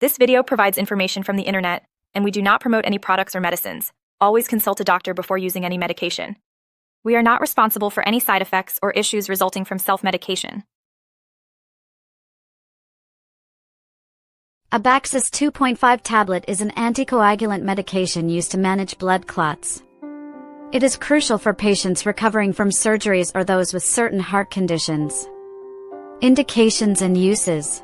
This video provides information from the internet, and we do not promote any products or medicines. Always consult a doctor before using any medication. We are not responsible for any side effects or issues resulting from self-medication. Abaxis 2.5 tablet is an anticoagulant medication used to manage blood clots. It is crucial for patients recovering from surgeries or those with certain heart conditions. Indications and uses.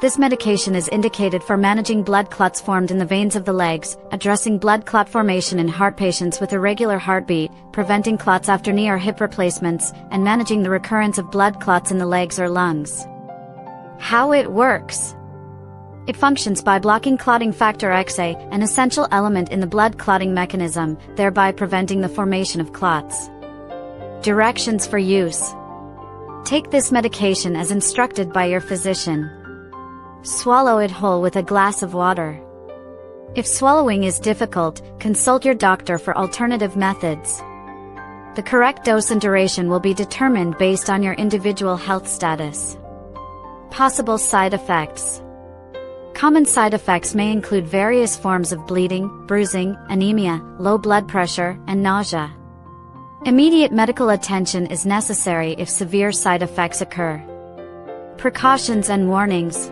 This medication is indicated for managing blood clots formed in the veins of the legs, addressing blood clot formation in heart patients with irregular heartbeat, preventing clots after knee or hip replacements, and managing the recurrence of blood clots in the legs or lungs. How it works. It functions by blocking clotting factor Xa, an essential element in the blood clotting mechanism, thereby preventing the formation of clots. Directions for use. Take this medication as instructed by your physician. Swallow it whole with a glass of water. If swallowing is difficult, consult your doctor for alternative methods. The correct dose and duration will be determined based on your individual health status. Possible side effects. Common side effects may include various forms of bleeding, bruising, anemia, low blood pressure, and nausea. Immediate medical attention is necessary if severe side effects occur. Precautions and warnings.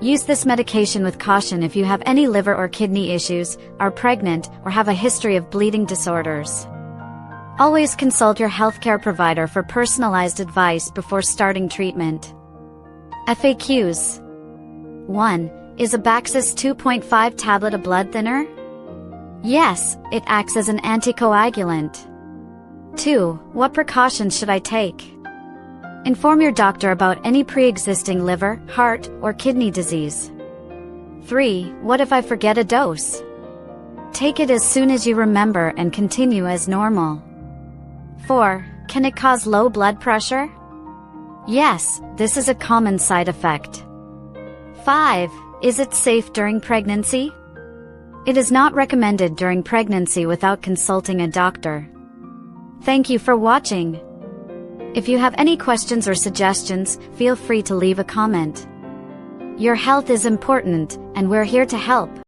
Use this medication with caution if you have any liver or kidney issues, are pregnant, or have a history of bleeding disorders. Always consult your healthcare provider for personalized advice before starting treatment. FAQs. 1. Is Abaxis 2.5 tablet a blood thinner? Yes, it acts as an anticoagulant. 2. What precautions should I take? Inform your doctor about any pre-existing liver, heart, or kidney disease. 3. What if I forget a dose? Take it as soon as you remember and continue as normal. 4. Can it cause low blood pressure? Yes, this is a common side effect. 5. Is it safe during pregnancy? It is not recommended during pregnancy without consulting a doctor. Thank you for watching. If you have any questions or suggestions, feel free to leave a comment. Your health is important, and we're here to help.